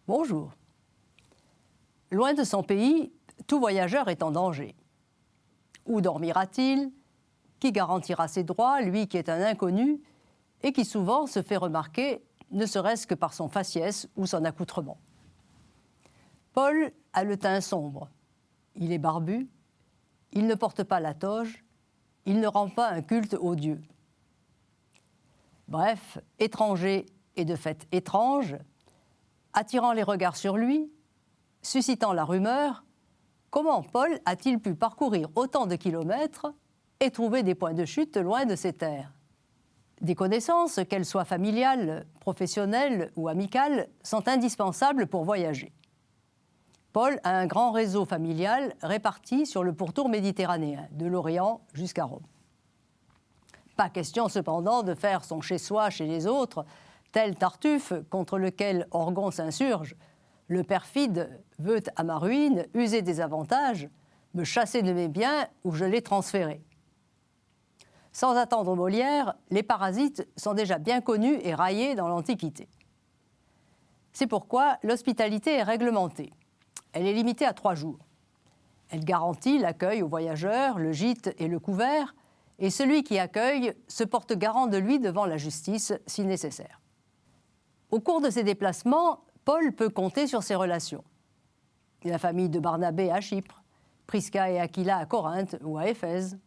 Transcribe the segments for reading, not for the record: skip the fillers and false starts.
Bonjour. Loin de son pays, tout voyageur est en danger. Où dormira-t-il? Qui garantira ses droits, lui qui est un inconnu et qui souvent se fait remarquer, ne serait-ce que par son faciès ou son accoutrement? Paul a le teint sombre. Il est barbu. Il ne porte pas la toge. Il ne rend pas un culte aux dieux. Bref, étranger et de fait étrange, attirant les regards sur lui, suscitant la rumeur, comment Paul a-t-il pu parcourir autant de kilomètres et trouver des points de chute loin de ses terres? Des connaissances, qu'elles soient familiales, professionnelles ou amicales, sont indispensables pour voyager. Paul a un grand réseau familial réparti sur le pourtour méditerranéen, de l'Orient jusqu'à Rome. Pas question cependant de faire son chez-soi chez les autres, tel Tartuffe contre lequel Orgon s'insurge. Le perfide veut à ma ruine user des avantages, me chasser de mes biens où je l'ai transféré. Sans attendre Molière, les parasites sont déjà bien connus et raillés dans l'Antiquité. C'est pourquoi l'hospitalité est réglementée. Elle est limitée à 3 jours. Elle garantit l'accueil aux voyageurs, le gîte et le couvert, et celui qui accueille se porte garant de lui devant la justice si nécessaire. Au cours de ses déplacements, Paul peut compter sur ses relations. La famille de Barnabé à Chypre, Prisca et Aquila à Corinthe ou à Éphèse,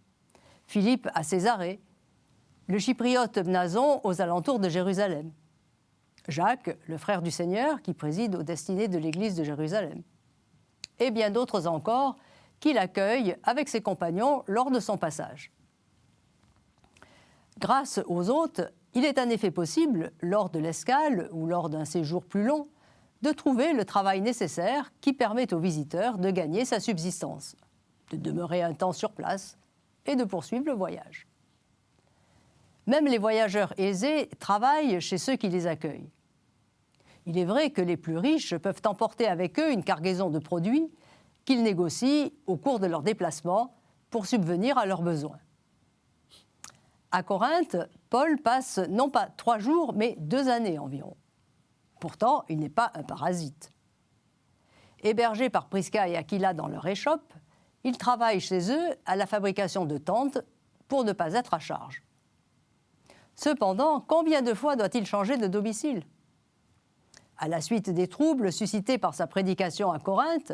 Philippe à Césarée, le chypriote Mnason aux alentours de Jérusalem, Jacques, le frère du Seigneur, qui préside aux destinées de l'Église de Jérusalem, et bien d'autres encore qui l'accueillent avec ses compagnons lors de son passage. Grâce aux hôtes, il est en effet possible, lors de l'escale ou lors d'un séjour plus long, de trouver le travail nécessaire qui permet aux visiteurs de gagner sa subsistance, de demeurer un temps sur place et de poursuivre le voyage. Même les voyageurs aisés travaillent chez ceux qui les accueillent. Il est vrai que les plus riches peuvent emporter avec eux une cargaison de produits qu'ils négocient au cours de leur déplacement pour subvenir à leurs besoins. À Corinthe, Paul passe non pas 3 jours, mais 2 années environ. Pourtant, il n'est pas un parasite. Hébergé par Prisca et Aquila dans leur échoppe, il travaille chez eux à la fabrication de tentes pour ne pas être à charge. Cependant, combien de fois doit-il changer de domicile? À la suite des troubles suscités par sa prédication à Corinthe,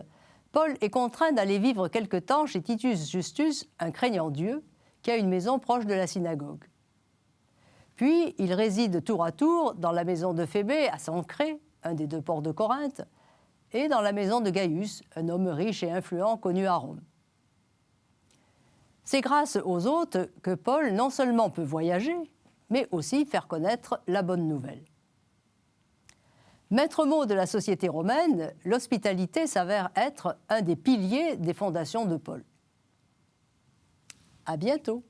Paul est contraint d'aller vivre quelque temps chez Titus Justus, un craignant Dieu, qui a une maison proche de la synagogue. Puis, il réside tour à tour dans la maison de Phébé à Sancré, un des 2 ports de Corinthe, et dans la maison de Gaius, un homme riche et influent connu à Rome. C'est grâce aux hôtes que Paul non seulement peut voyager, mais aussi faire connaître la bonne nouvelle. Maître mot de la société romaine, l'hospitalité s'avère être un des piliers des fondations de Paul. À bientôt.